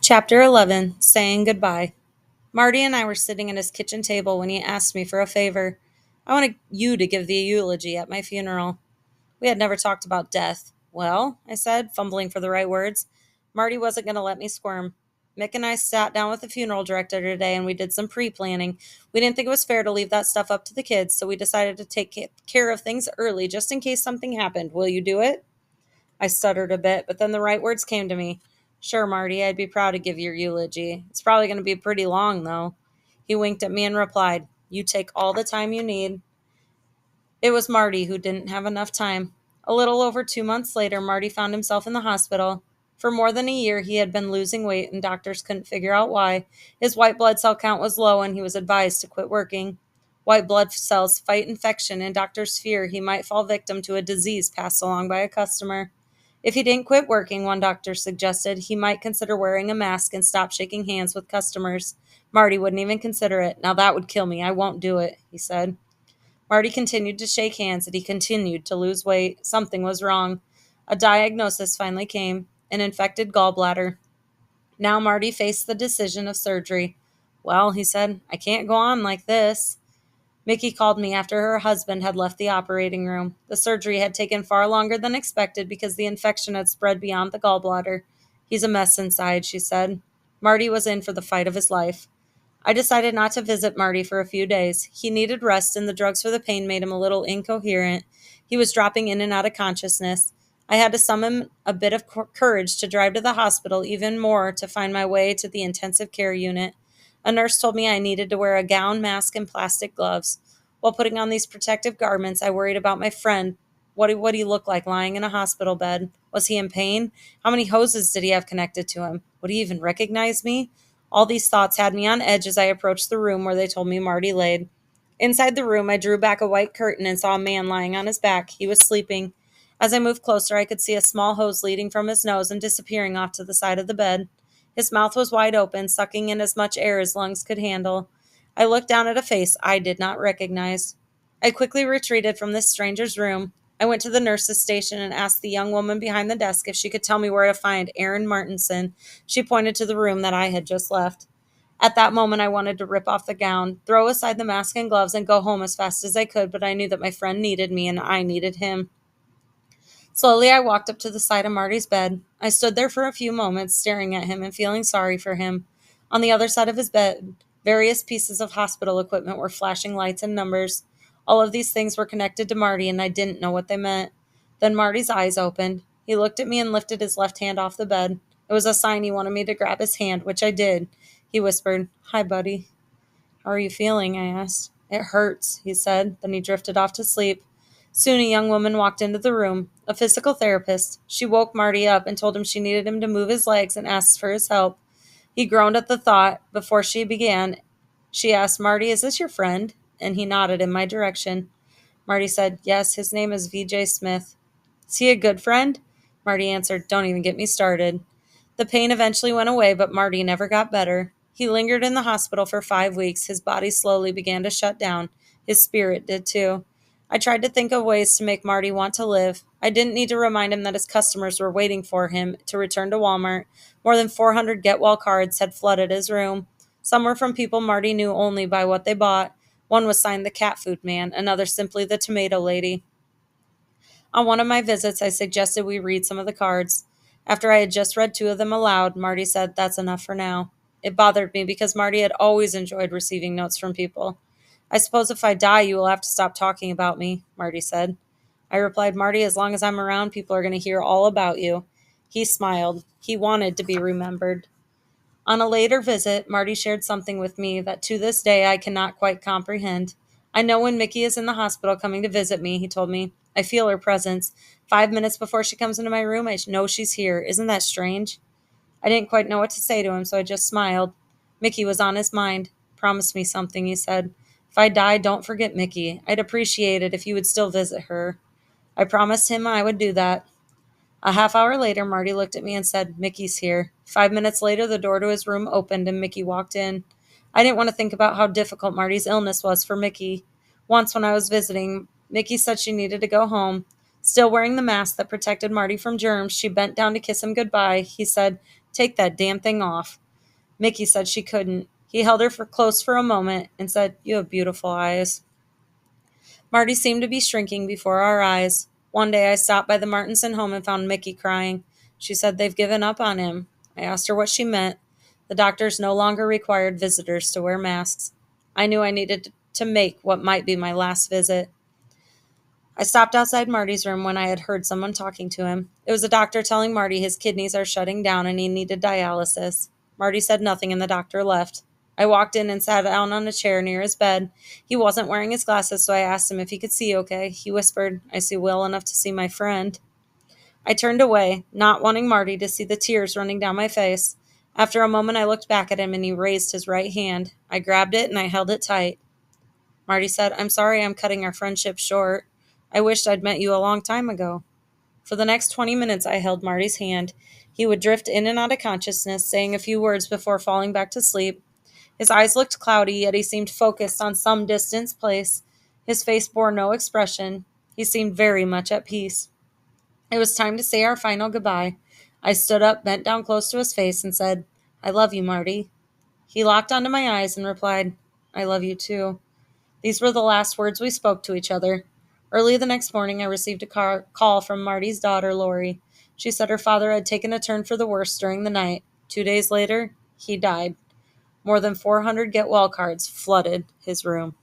Chapter 11 Saying Goodbye. Marty and I were sitting at his kitchen table when he asked me for a favor. I wanted you to give the eulogy at my funeral. We had never talked about death. Well, I said, fumbling for the right words. Marty wasn't going to let me squirm. Mick and I sat down with the funeral director today and we did some pre planning. We didn't think it was fair to leave that stuff up to the kids, so we decided to take care of things early just in case something happened. Will you do it? I stuttered a bit, but then the right words came to me. Sure, Marty, I'd be proud to give your eulogy. It's probably going to be pretty long, though. He winked at me and replied, You take all the time you need. It was Marty who didn't have enough time. A little over 2 months later, Marty found himself in the hospital. For more than a year, he had been losing weight, and doctors couldn't figure out why. His white blood cell count was low, and he was advised to quit working. White blood cells fight infection, and doctors fear he might fall victim to a disease passed along by a customer. If he didn't quit working, one doctor suggested, he might consider wearing a mask and stop shaking hands with customers. Marty wouldn't even consider it. Now that would kill me. I won't do it, he said. Marty continued to shake hands and he continued to lose weight. Something was wrong. A diagnosis finally came, an infected gallbladder. Now Marty faced the decision of surgery. Well, he said, I can't go on like this. Mickey called me after her husband had left the operating room. The surgery had taken far longer than expected because the infection had spread beyond the gallbladder. He's a mess inside, she said. Marty was in for the fight of his life. I decided not to visit Marty for a few days. He needed rest, and the drugs for the pain made him a little incoherent. He was dropping in and out of consciousness. I had to summon a bit of courage to drive to the hospital, even more to find my way to the intensive care unit. A nurse told me I needed to wear a gown, mask, and plastic gloves. While putting on these protective garments, I worried about my friend. What would he look like lying in a hospital bed? Was he in pain? How many hoses did he have connected to him? Would he even recognize me? All these thoughts had me on edge as I approached the room where they told me Marty laid. Inside the room, I drew back a white curtain and saw a man lying on his back. He was sleeping. As I moved closer, I could see a small hose leading from his nose and disappearing off to the side of the bed. His mouth was wide open, sucking in as much air as lungs could handle. I looked down at a face I did not recognize. I quickly retreated from this stranger's room. I went to the nurse's station and asked the young woman behind the desk if she could tell me where to find Aaron Martinson. She pointed to the room that I had just left. At that moment, I wanted to rip off the gown, throw aside the mask and gloves, and go home as fast as I could, but I knew that my friend needed me and I needed him. Slowly, I walked up to the side of Marty's bed. I stood there for a few moments, staring at him and feeling sorry for him. On the other side of his bed, various pieces of hospital equipment were flashing lights and numbers. All of these things were connected to Marty, and I didn't know what they meant. Then Marty's eyes opened. He looked at me and lifted his left hand off the bed. It was a sign he wanted me to grab his hand, which I did. He whispered, Hi, buddy. How are you feeling? I asked. It hurts, he said. Then he drifted off to sleep. Soon a young woman walked into the room, a physical therapist. She woke Marty up and told him she needed him to move his legs and asked for his help. He groaned at the thought. Before she began, she asked, Marty, is this your friend? And he nodded in my direction. Marty said, Yes, his name is VJ Smith. Is he a good friend? Marty answered, Don't even get me started. The pain eventually went away, but Marty never got better. He lingered in the hospital for 5 weeks. His body slowly began to shut down. His spirit did too. I tried to think of ways to make Marty want to live. I didn't need to remind him that his customers were waiting for him to return to Walmart. More than 400 Get Well cards had flooded his room. Some were from people Marty knew only by what they bought. One was signed the Cat Food Man, another simply the Tomato Lady. On one of my visits, I suggested we read some of the cards. After I had just read 2 of them aloud, Marty said, That's enough for now. It bothered me because Marty had always enjoyed receiving notes from people. I suppose if I die, you will have to stop talking about me, Marty said. I replied, Marty, as long as I'm around, people are going to hear all about you. He smiled. He wanted to be remembered. On a later visit, Marty shared something with me that to this day I cannot quite comprehend. I know when Mickey is in the hospital coming to visit me, he told me. I feel her presence. 5 minutes before she comes into my room, I know she's here. Isn't that strange? I didn't quite know what to say to him, so I just smiled. Mickey was on his mind. Promise me something, he said. If I die, don't forget Mickey. I'd appreciate it if you would still visit her. I promised him I would do that. A half hour later, Marty looked at me and said, Mickey's here. 5 minutes later, the door to his room opened and Mickey walked in. I didn't want to think about how difficult Marty's illness was for Mickey. Once when I was visiting, Mickey said she needed to go home. Still wearing the mask that protected Marty from germs, she bent down to kiss him goodbye. He said, Take that damn thing off. Mickey said she couldn't. He held her close for a moment and said, "You have beautiful eyes." Marty seemed to be shrinking before our eyes. One day I stopped by the Martinson home and found Mickey crying. She said they've given up on him. I asked her what she meant. The doctors no longer required visitors to wear masks. I knew I needed to make what might be my last visit. I stopped outside Marty's room when I had heard someone talking to him. It was a doctor telling Marty his kidneys are shutting down and he needed dialysis. Marty said nothing and the doctor left. I walked in and sat down on a chair near his bed. He wasn't wearing his glasses, so I asked him if he could see okay. He whispered, "I see well enough to see my friend." I turned away, not wanting Marty to see the tears running down my face. After a moment, I looked back at him and he raised his right hand. I grabbed it and I held it tight. Marty said, "I'm sorry I'm cutting our friendship short. I wished I'd met you a long time ago." For the next 20 minutes, I held Marty's hand. He would drift in and out of consciousness, saying a few words before falling back to sleep. His eyes looked cloudy, yet he seemed focused on some distant place. His face bore no expression. He seemed very much at peace. It was time to say our final goodbye. I stood up, bent down close to his face, and said, "I love you, Marty." He locked onto my eyes and replied, "I love you too." These were the last words we spoke to each other. Early the next morning, I received a call from Marty's daughter, Lori. She said her father had taken a turn for the worse during the night. 2 days later, he died. More than 400 get well cards flooded his room.